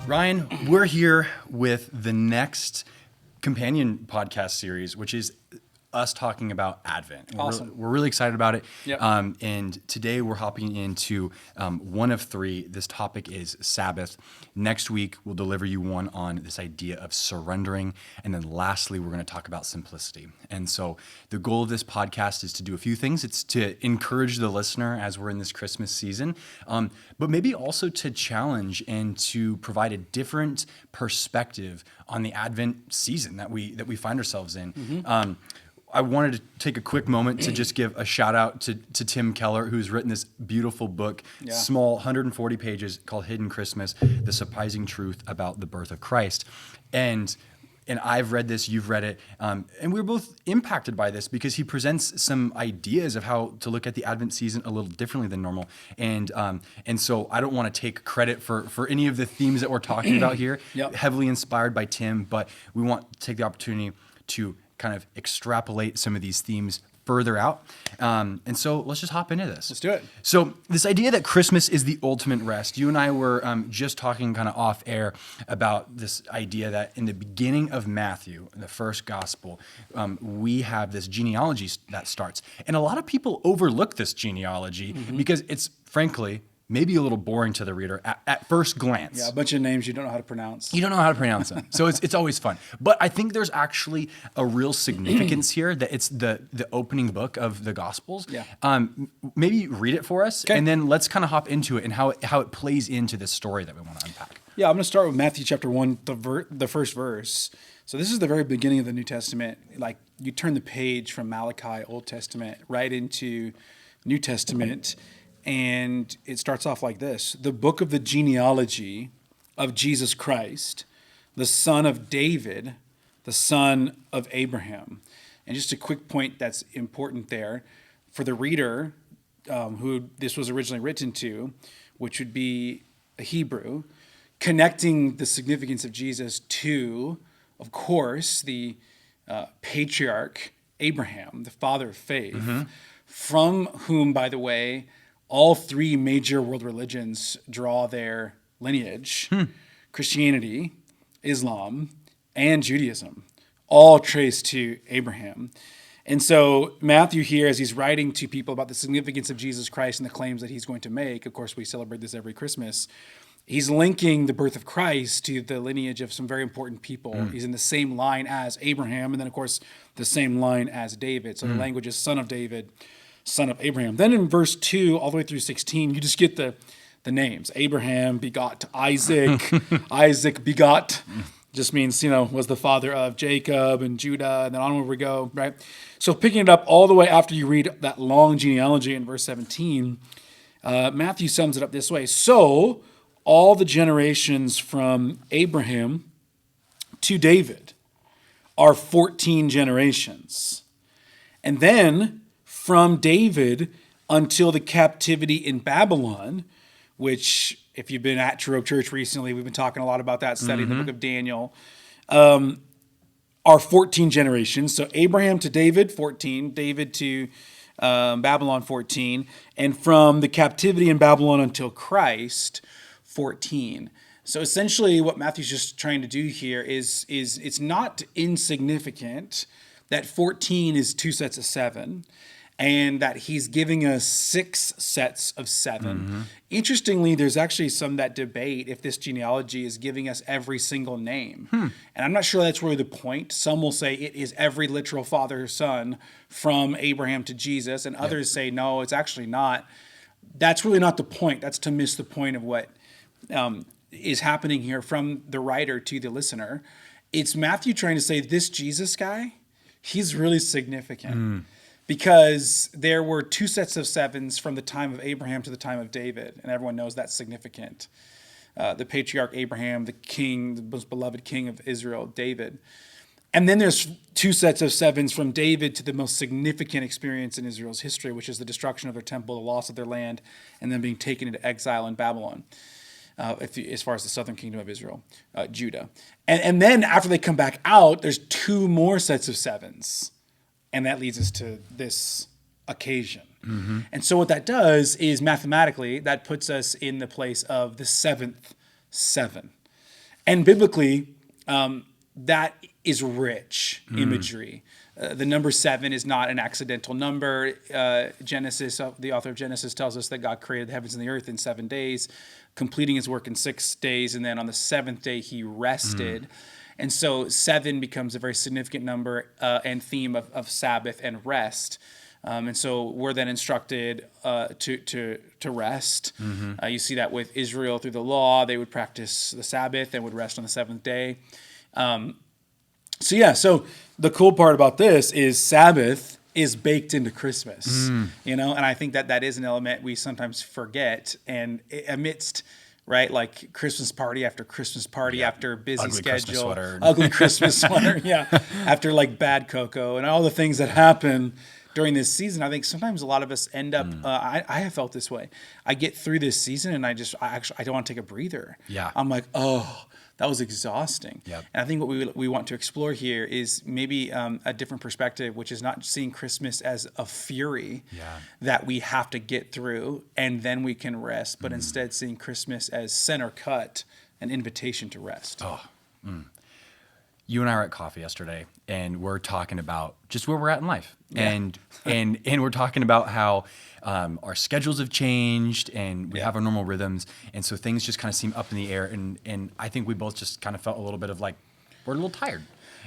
Ryan, we're here with the next companion podcast series, which is us talking about Advent. Awesome. We're really excited about it. Yep. And today we're hopping into one of three. This topic is Sabbath. Next week, we'll deliver you one on this idea of surrendering. And then lastly, we're going to talk about simplicity. And so the goal of this podcast is to do a few things. It's to encourage the listener as we're in this Christmas season, but maybe also to challenge and to provide a different perspective on the Advent season that we find ourselves in. Mm-hmm. I wanted to take a quick moment to just give a shout out to Tim Keller, who's written this beautiful book, small, 140 pages, called Hidden Christmas, The Surprising Truth About the Birth of Christ. And I've read this, you've read it, and we were both impacted by this because he presents some ideas of how to look at the Advent season a little differently than normal. And so I don't want to take credit for any of the themes that we're talking about here, heavily inspired by Tim, but we want to take the opportunity to kind of extrapolate some of these themes further out. And so let's just hop into this. Let's do it. So this idea that Christmas is the ultimate rest, you and I were just talking kind of off air about this idea that in the beginning of Matthew, the first gospel, we have this genealogy that starts. And a lot of people overlook this genealogy because it's frankly maybe a little boring to the reader at first glance. Yeah, a bunch of names you don't know how to pronounce. You don't know how to pronounce them. So it's always fun. But I think there's actually a real significance here that it's the opening book of the Gospels. Yeah. Maybe read it for us, okay, and then let's kind of hop into it and how it plays into this story that we want to unpack. Yeah, I'm going to start with Matthew chapter 1, the first verse. So this is the very beginning of the New Testament. Like, you turn the page from Malachi, Old Testament, right into New Testament. And it starts off like this: the book of the genealogy of Jesus Christ, the son of David, the son of Abraham. And just a quick point that's important there for the reader who this was originally written to, which would be a Hebrew, connecting the significance of Jesus to, of course, the patriarch Abraham, the father of faith, from whom, by the way, all three major world religions draw their lineage: Christianity, Islam, and Judaism, all traced to Abraham. And so Matthew here, as he's writing to people about the significance of Jesus Christ and the claims that he's going to make, of course, we celebrate this every Christmas, he's linking the birth of Christ to the lineage of some very important people. He's in the same line as Abraham, and then, of course, the same line as David. So the language is son of David, son of Abraham. Then in verse 2 all the way through 16, you just get the names. Abraham begot Isaac. Isaac begot just means, was the father of Jacob and Judah, and then onward we go, right? So picking it up all the way after you read that long genealogy in verse 17, Matthew sums it up this way: so all the generations from Abraham to David are 14 generations. And then from David until the captivity in Babylon, which, if you've been at True Hope Church recently, we've been talking a lot about that, studying the book of Daniel, are 14 generations. So Abraham to David, 14. David to Babylon, 14. And from the captivity in Babylon until Christ, 14. So essentially what Matthew's just trying to do here is it's not insignificant that 14 is two sets of 7. And that he's giving us 6 sets of 7. Interestingly, there's actually some that debate if this genealogy is giving us every single name. And I'm not sure that's really the point. Some will say it is every literal father or son from Abraham to Jesus, and others say, no, it's actually not. That's really not the point. That's to miss the point of what is happening here from the writer to the listener. It's Matthew trying to say, this Jesus guy, he's really significant. Because there were 2 sets of 7s from the time of Abraham to the time of David, and everyone knows that's significant. The patriarch Abraham, the king, the most beloved king of Israel, David. And then there's 2 sets of 7s from David to the most significant experience in Israel's history, which is the destruction of their temple, the loss of their land, and then being taken into exile in Babylon, as far as the southern kingdom of Israel, Judah. And then after they come back out, there's 2 more sets of 7s. And that leads us to this occasion. And so what that does is mathematically that puts us in the place of the seventh seven. And biblically, that is rich imagery. The number 7 is not an accidental number. Genesis, the author of Genesis tells us that God created the heavens and the earth in 7 days, completing his work in 6 days. And then on the 7th day, he rested. And so 7 becomes a very significant number and theme of Sabbath and rest. And so we're then instructed to rest. You see that with Israel through the law. They would practice the Sabbath and would rest on the 7th day. So the cool part about this is Sabbath is baked into Christmas, and I think that is an element we sometimes forget. And amidst, right, like Christmas party after Christmas party after busy Ugly schedule, Christmas sweater. ugly Christmas sweater, after like bad cocoa and all the things that happen during this season, I think sometimes a lot of us end up. I have felt this way. I get through this season and I don't want to take a breather. Yeah. I'm like, oh, that was exhausting. Yep. And I think what we want to explore here is maybe a different perspective, which is not seeing Christmas as a fury that we have to get through and then we can rest, but instead seeing Christmas as center cut, an invitation to rest. You and I were at coffee yesterday, and we're talking about just where we're at in life, and we're talking about how our schedules have changed, and we have our normal rhythms, and so things just kind of seem up in the air, and I think we both just kind of felt a little bit of like we're a little tired,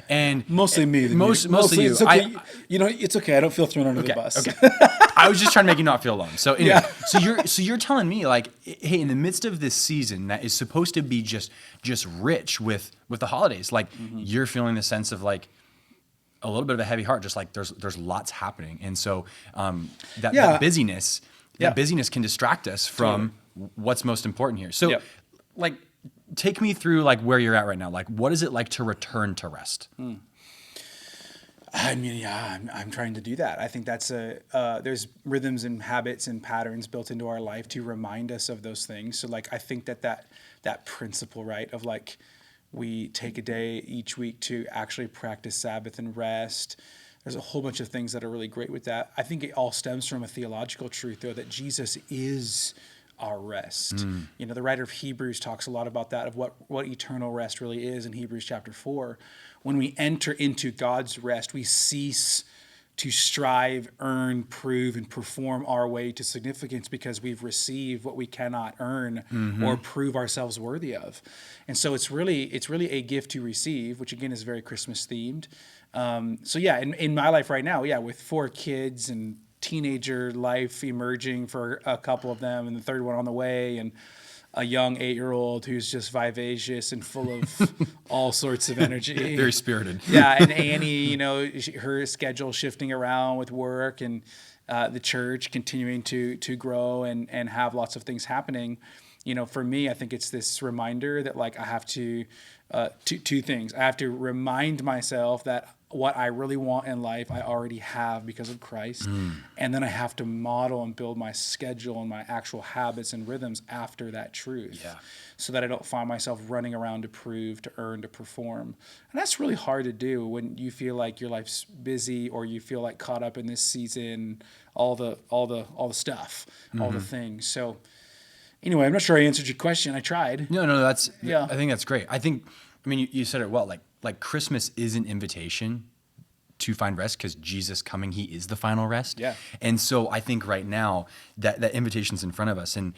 and Mostly me. Mostly you. It's okay. It's okay. I don't feel thrown under the bus. Okay. I was just trying to make you not feel alone. So anyway, so you're telling me like, hey, in the midst of this season that is supposed to be just rich with the holidays, like you're feeling the sense of like a little bit of a heavy heart, just like there's lots happening, and so that busyness can distract us from what's most important here. So like, take me through like where you're at right now. Like, what is it like to return to rest? I mean, I'm trying to do that. I think that's there's rhythms and habits and patterns built into our life to remind us of those things. So like, I think that principle, right, of like, we take a day each week to actually practice Sabbath and rest. There's a whole bunch of things that are really great with that. I think it all stems from a theological truth, though, that Jesus is our rest. The writer of Hebrews talks a lot about that, of what eternal rest really is in Hebrews chapter 4. When we enter into God's rest, we cease to strive, earn, prove, and perform our way to significance because we've received what we cannot earn or prove ourselves worthy of. And so it's really a gift to receive, which again is very Christmas themed. In my life right now, with 4 kids and teenager life emerging for a couple of them and the third one on the way, and a young 8-year-old who's just vivacious and full of all sorts of energy. Very spirited. And Annie, her schedule shifting around with work, and the church continuing to grow and have lots of things happening. For me, I think it's this reminder that like I have to, two things. I have to remind myself that what I really want in life, I already have because of Christ. And then I have to model and build my schedule and my actual habits and rhythms after that truth, so that I don't find myself running around to prove, to earn, to perform. And that's really hard to do when you feel like your life's busy, or you feel like caught up in this season, all the stuff, all the things. So anyway, I'm not sure I answered your question. I tried. No, I think that's great. I mean, you said it well. Like Christmas is an invitation to find rest because Jesus coming, he is the final rest. Yeah. And so I think right now that invitation's in front of us, and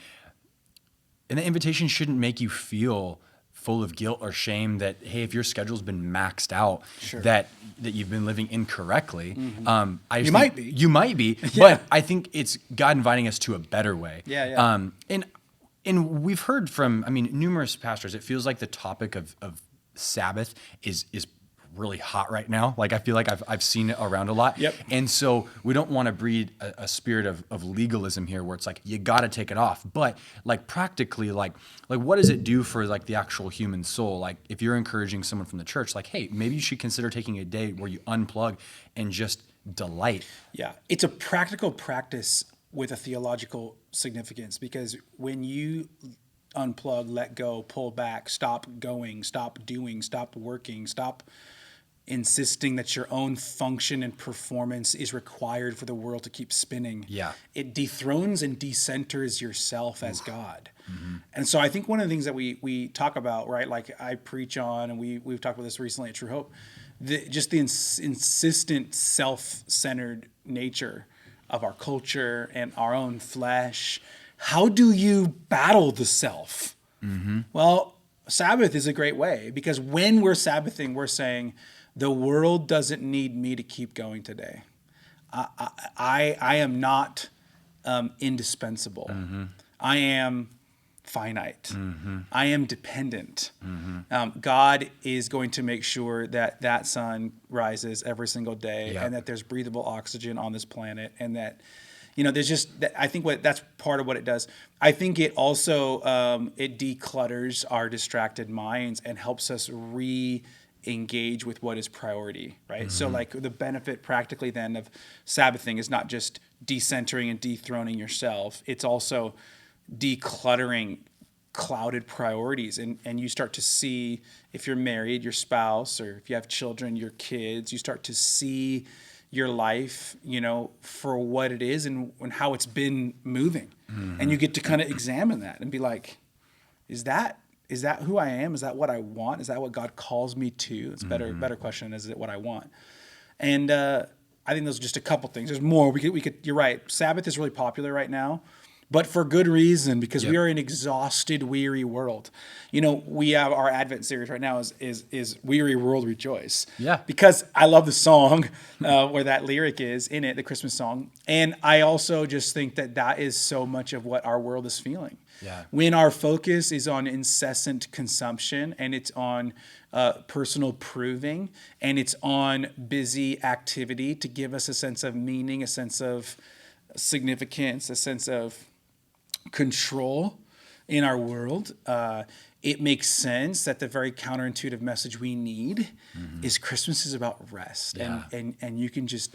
the invitation shouldn't make you feel full of guilt or shame that, hey, if your schedule's been maxed out, that you've been living incorrectly. You might be, but I think it's God inviting us to a better way. And we've heard from, numerous pastors, it feels like the topic of Sabbath is really hot right now. Like I feel like I've seen it around a lot. And so we don't want to breed a spirit of legalism here where it's like you got to take it off. But like practically, like what does it do for like the actual human soul? Like if you're encouraging someone from the church, like, hey, maybe you should consider taking a day where you unplug and just delight. Yeah, it's a practical practice with a theological significance, because when you unplug, let go, pull back, stop going, stop doing, stop working, stop insisting that your own function and performance is required for the world to keep spinning. Yeah. It dethrones and decenters yourself as God. And so I think one of the things that we talk about, right, like I preach on, and we've talked about this recently at True Hope, just the insistent self-centered nature of our culture and our own flesh. How do you battle the self? Well, Sabbath is a great way, because when we're Sabbathing, we're saying the world doesn't need me to keep going today. I am not indispensable. I am finite. I am dependent. God is going to make sure that that sun rises every single day, Yep. and that there's breathable oxygen on this planet, and that, there's just, I think that's part of what it does. I think it also, it declutters our distracted minds and helps us engage with what is priority, right? So like the benefit practically then of Sabbathing is not just decentering and dethroning yourself. It's also decluttering clouded priorities, and you start to see, if you're married, your spouse, or if you have children, your kids, you start to see your life, for what it is and how it's been moving. And you get to kind of examine that and be like, is that who I am? Is that what I want? Is that what God calls me to? It's a better question. Is it what I want? And I think those are just a couple things. There's more. We could. You're right. Sabbath is really popular right now, but for good reason, because we are an exhausted, weary world. We have our Advent series right now is Weary World Rejoice. Yeah. Because I love the song where that lyric is in it, the Christmas song. And I also just think that is so much of what our world is feeling. Yeah. When our focus is on incessant consumption, and it's on personal proving, and it's on busy activity to give us a sense of meaning, a sense of significance, a sense of control in our world, it makes sense that the very counterintuitive message we need is Christmas is about rest. Yeah. And you can just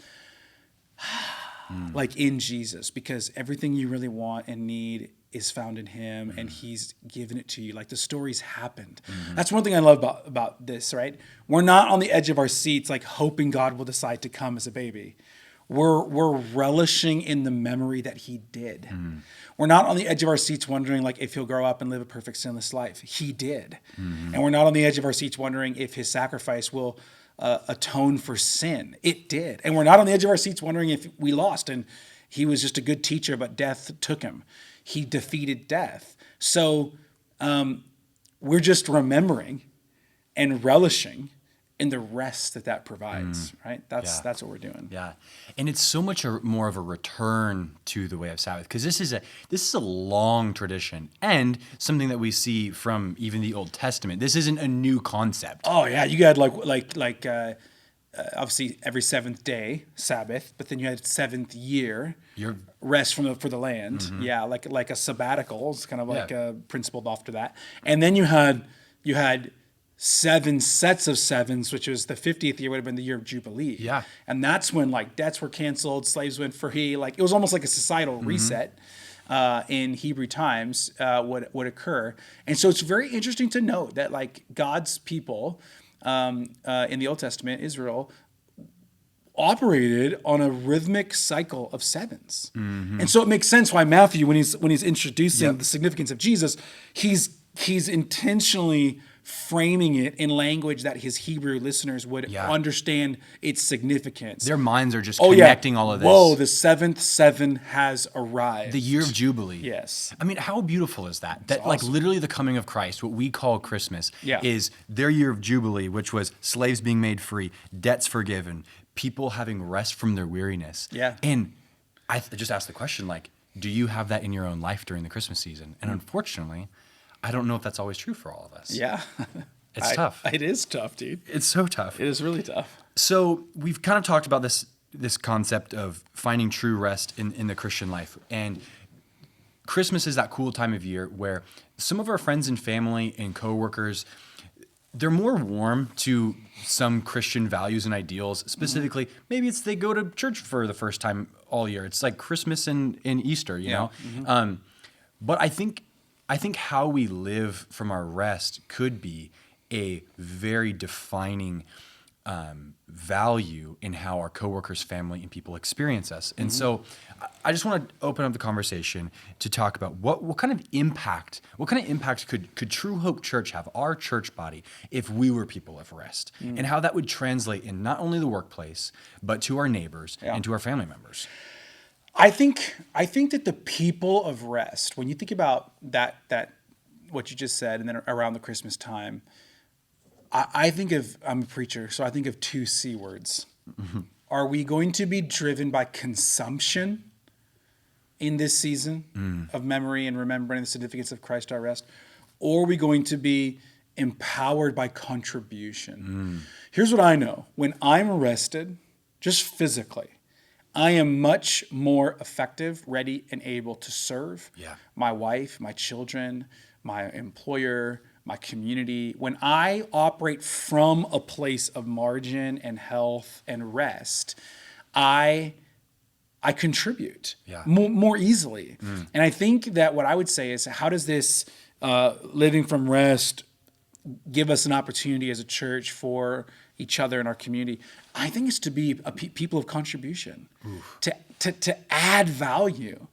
like in Jesus, because everything you really want and need is found in him, and he's given it to you. Like the story's happened. That's one thing I love about this, right? We're not on the edge of our seats like hoping God will decide to come as a baby. We're relishing in the memory that he did. We're not on the edge of our seats wondering like if he'll grow up and live a perfect sinless life. He did. And we're not on the edge of our seats wondering if his sacrifice will atone for sin. It did. And we're not on the edge of our seats wondering if we lost and he was just a good teacher, but death took him. He defeated death. So we're just remembering and relishing in the rest that provides, right? That's what we're doing. Yeah, and it's so much more of a return to the way of Sabbath, because this is a long tradition and something that we see from even the Old Testament. This isn't a new concept. Oh yeah, you had like obviously every seventh day Sabbath, but then you had seventh year rest for the land. Yeah, like a sabbatical. It's kind of like principled after that, and then you had 7 sets of sevens, which was the 50th year would have been the year of Jubilee. Yeah. And that's when like debts were canceled, slaves went free. Like it was almost like a societal reset in Hebrew times would occur. And so it's very interesting to note that like God's people in the Old Testament, Israel, operated on a rhythmic cycle of sevens. And so it makes sense why Matthew, when he's introducing the significance of Jesus, he's intentionally framing it in language that his Hebrew listeners would understand its significance. Their minds are just connecting all of this. Whoa, the seventh seven has arrived. The year of Jubilee. Yes. I mean, how beautiful is that? That awesome. Like literally the coming of Christ, what we call Christmas, is their year of Jubilee, which was slaves being made free, debts forgiven, people having rest from their weariness. Yeah. And I just asked the question, like, do you have that in your own life during the Christmas season? And unfortunately, I don't know if that's always true for all of us. Yeah. It's tough. It is tough, dude. It's so tough. It is really tough. So we've kind of talked about this concept of finding true rest in the Christian life. And Christmas is that cool time of year where some of our friends and family and coworkers, they're more warm to some Christian values and ideals. Specifically, maybe it's they go to church for the first time all year. It's like Christmas and Easter, you know? But I think how we live from our rest could be a very defining value in how our coworkers, family, and people experience us. And so I just want to open up the conversation to talk about what kind of impact could True Hope Church have, our church body, if we were people of rest, and how that would translate in not only the workplace, but to our neighbors and to our family members. I think that the people of rest, when you think about that what you just said, and then around the Christmas time, I think of, I'm a preacher, so I think of two C words. Are we going to be driven by consumption in this season of memory and remembering the significance of Christ our rest? Or are we going to be empowered by contribution? Here's what I know. When I'm rested, just physically, I am much more effective, ready, and able to serve my wife, my children, my employer, my community. When I operate from a place of margin and health and rest, I contribute more easily. And I think that what I would say is, how does this living from rest give us an opportunity as a church for each other in our community? I think it's to be a people of contribution, to add value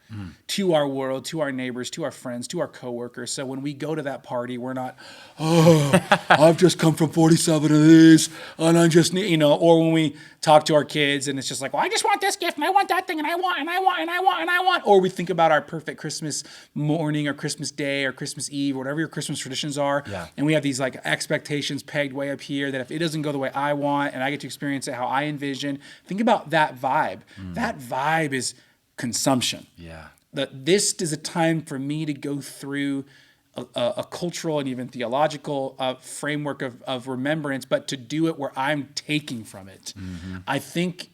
to our world, to our neighbors, to our friends, to our coworkers. So when we go to that party, we're not, I've just come from 47 of these, and I just need, or when we talk to our kids and it's just like, well, I just want this gift and I want that thing and I want and I want and I want and I want. Or we think about our perfect Christmas morning or Christmas Day or Christmas Eve, or whatever your Christmas traditions are. And we have these like expectations pegged way up here that if it doesn't go the way I want and I get to experience it how I envision, think about that vibe. That vibe is consumption. That this is a time for me to go through a cultural and even theological framework of remembrance, but to do it where I'm taking from it. I think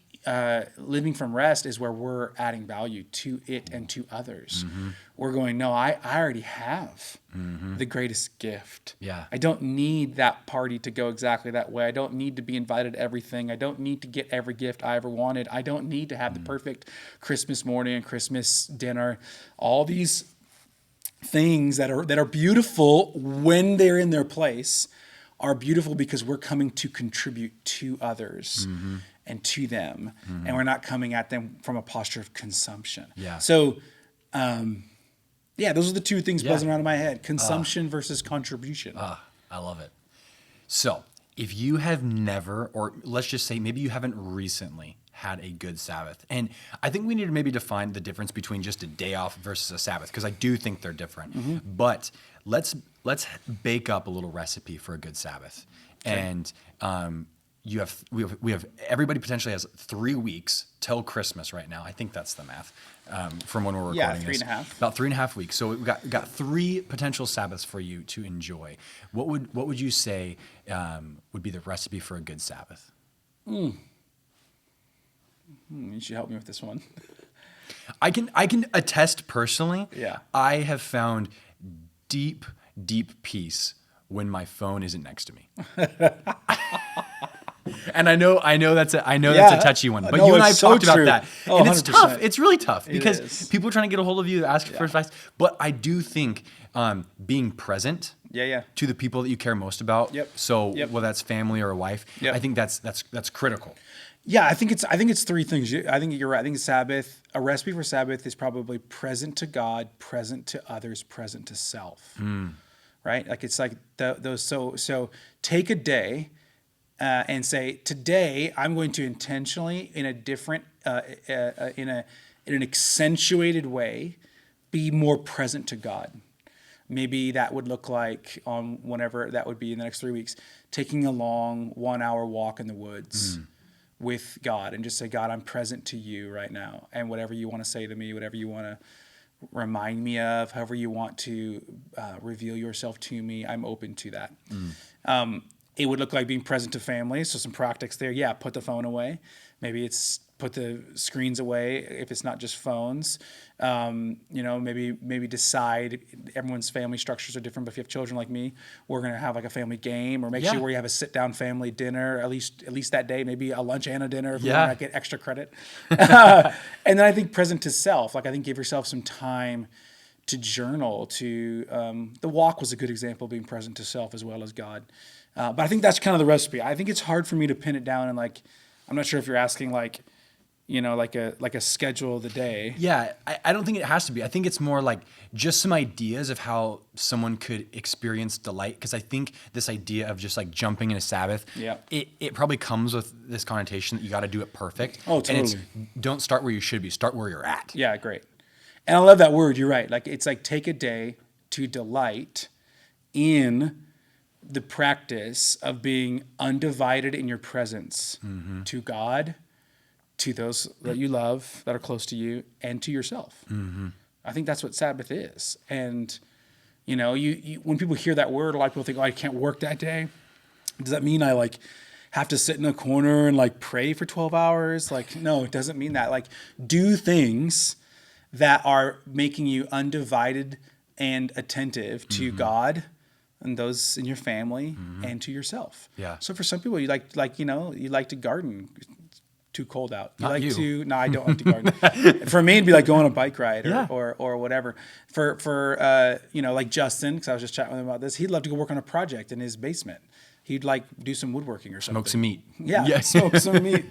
living from rest is where we're adding value to it and to others. We're going, no, I already have the greatest gift. I don't need that party to go exactly that way. I don't need to be invited to everything. I don't need to get every gift I ever wanted. I don't need to have the perfect Christmas morning and Christmas dinner. All these things that are beautiful when they're in their place are beautiful because we're coming to contribute to others and to them, and we're not coming at them from a posture of consumption. So, those are the two things buzzing around in my head: consumption versus contribution. I love it. So, if you have never, or let's just say maybe you haven't recently had a good Sabbath. And I think we need to maybe define the difference between just a day off versus a Sabbath, because I do think they're different. But let's bake up a little recipe for a good Sabbath. And we have everybody potentially has 3 weeks till Christmas right now. I think that's the math from when we're recording this. 3.5. About 3.5 weeks. So we've got 3 potential Sabbaths for you to enjoy. What would you say would be the recipe for a good Sabbath? You should help me with this one. I can attest personally. I have found deep peace when my phone isn't next to me. And I know that's a touchy one, but you and I have talked about that, and it's 100%. tough. It's really tough because people are trying to get a hold of you, asking for advice. But I do think being present, to the people that you care most about. So whether that's family or a wife, I think that's critical. I think it's 3 things. I think you're right. I think Sabbath, a recipe for Sabbath is probably present to God, present to others, present to self. Right? Like it's like those. So take a day and say, today I'm going to intentionally, in a different, in an accentuated way, be more present to God. Maybe that would look like whenever that would be in the next 3 weeks, taking a long 1-hour walk in the woods with God and just say, God, I'm present to you right now. And whatever you want to say to me, whatever you want to remind me of, however you want to reveal yourself to me, I'm open to that. It would look like being present to family. So some practice there. Put the phone away. Maybe it's put the screens away if it's not just phones. Maybe decide, everyone's family structures are different, but if you have children like me, we're going to have like a family game, or make sure where you have a sit down family dinner, at least that day, maybe a lunch and a dinner if you want to get extra credit. And then I think present to self, like I think give yourself some time to journal, to the walk was a good example of being present to self as well as God. But I think that's kind of the recipe. I think it's hard for me to pin it down and like, I'm not sure if you're asking like, like a schedule of the day. Yeah, I don't think it has to be. I think it's more like just some ideas of how someone could experience delight. Because I think this idea of just like jumping in a Sabbath, Yeah. it probably comes with this connotation that you got to do it perfect. Oh, totally. And it's don't start where you should be, start where you're at. Yeah, great. And I love that word. You're right. Like it's like take a day to delight in the practice of being undivided in your presence to God, to those that you love that are close to you, and to yourself. I think that's what Sabbath is. And you when people hear that word, a lot of people think, "Oh, I can't work that day." Does that mean I like have to sit in a corner and like pray for 12 hours? Like, no, it doesn't mean that. Like, do things that are making you undivided and attentive to God and those in your family and to yourself. Yeah. So for some people, you like to garden. It's too cold out. You Not like you. to? No, I don't like to garden. For me, it'd be like going on a bike ride Yeah. or whatever. For like Justin, because I was just chatting with him about this. He'd love to go work on a project in his basement. He'd like do some woodworking or something. Smoke some meat. Yeah, smoke some meat,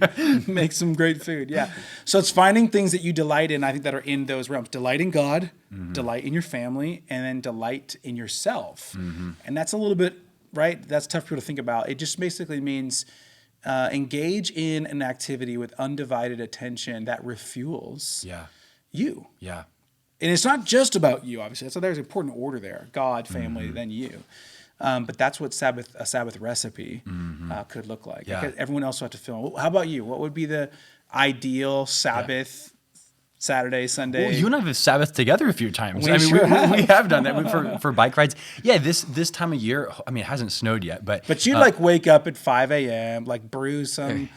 make some great food. Yeah. So it's finding things that you delight in, I think, that are in those realms. Delight in God, delight in your family, and then delight in yourself. And that's a little bit, right? That's tough for people to think about. It just basically means engage in an activity with undivided attention that refuels Yeah. you. Yeah. And it's not just about you, obviously. So there's an important order there: God, family, then you. But that's what a Sabbath recipe could look like. Yeah. Like everyone else will have to fill. How about you? What would be the ideal Sabbath, Saturday, Sunday? Well, you and I have Sabbath together a few times. We sure we have done that for bike rides. Yeah, this time of year, I mean, it hasn't snowed yet, but But you like wake up at 5 a.m., like brew some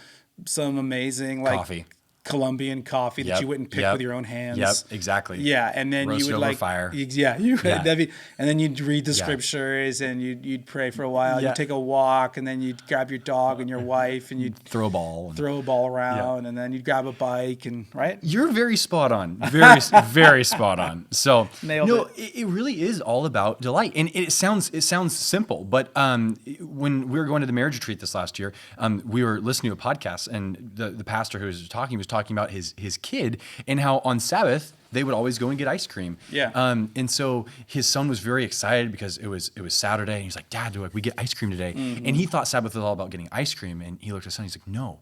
amazing like Coffee. Colombian coffee that Yep, you wouldn't pick yep, with your own hands. Yep, exactly. Yeah, and then Roast you it would over like fire. Yeah, you would. Yeah. And then you'd read the Yeah. scriptures and you'd pray for a while. Yeah. You'd take a walk and then you'd grab your dog and your wife and you'd Throw a ball. throw a ball around and then you'd grab a bike and right. You're very spot on. Very, very spot on. So Nailed it really is all about delight. And it sounds simple, but when we were going to the marriage retreat this last year, we were listening to a podcast, and the pastor who was talking about his kid and how on Sabbath they would always go and get ice cream. Yeah. And so his son was very excited because it was Saturday, and he's like, "Dad, we get ice cream today?" And he thought Sabbath was all about getting ice cream, and he looked at his son, he's like, "No,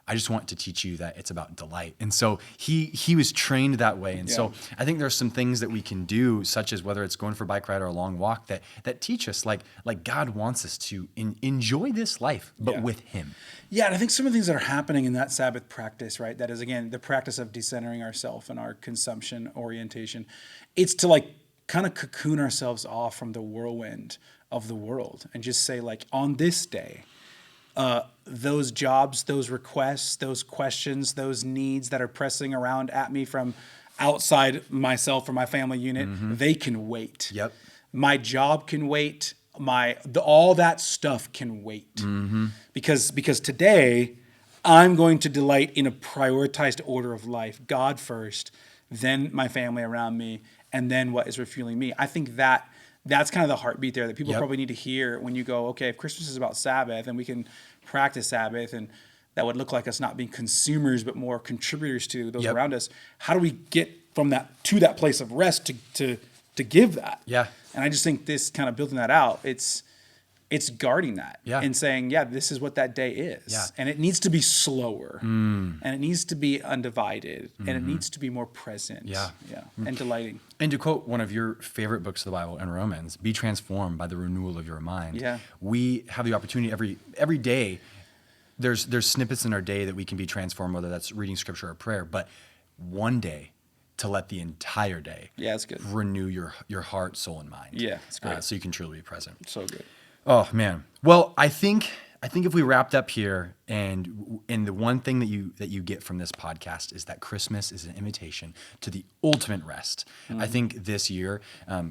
I just want to teach you that it's about delight." And so he was trained that way. And so I think there's some things that we can do, such as whether it's going for a bike ride or a long walk, that teach us like God wants us to enjoy this life, but with Him. Yeah, and I think some of the things that are happening in that Sabbath practice, right? That is, again, the practice of decentering ourselves and our consumption orientation. It's to like kind of cocoon ourselves off from the whirlwind of the world and just say like, on this day, those jobs, those requests, those questions, those needs that are pressing around at me from outside myself or my family unit, they can wait. Yep. My job can wait. All that stuff can wait. Because today I'm going to delight in a prioritized order of life. God first, then my family around me, and then what is refueling me. I think that's kind of the heartbeat there that people probably need to hear when you go, okay, if Christmas is about Sabbath and we can practice Sabbath, and that would look like us not being consumers but more contributors to those around us. How do we get from that to that place of rest to give that? Yeah. And I just think this kind of building that out, it's guarding that and saying, this is what that day is. Yeah. And it needs to be slower and it needs to be undivided and it needs to be more present. Yeah. And delighting. And to quote one of your favorite books of the Bible in Romans, be transformed by the renewal of your mind. Yeah. We have the opportunity every day. There's snippets in our day that we can be transformed, whether that's reading scripture or prayer, but one day to let the entire day That's good. renew your heart, soul, and mind. Yeah, it's great. So you can truly be present. So good. Oh man. Well, I think if we wrapped up here, and the one thing that you get from this podcast is that Christmas is an invitation to the ultimate rest. I think this year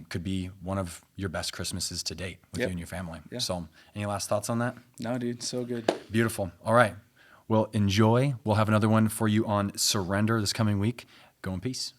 could be one of your best Christmases to date with you and your family. Yeah. So, any last thoughts on that? No, dude, so good. Beautiful. All right. Well, enjoy. We'll have another one for you on surrender this coming week. Go in peace.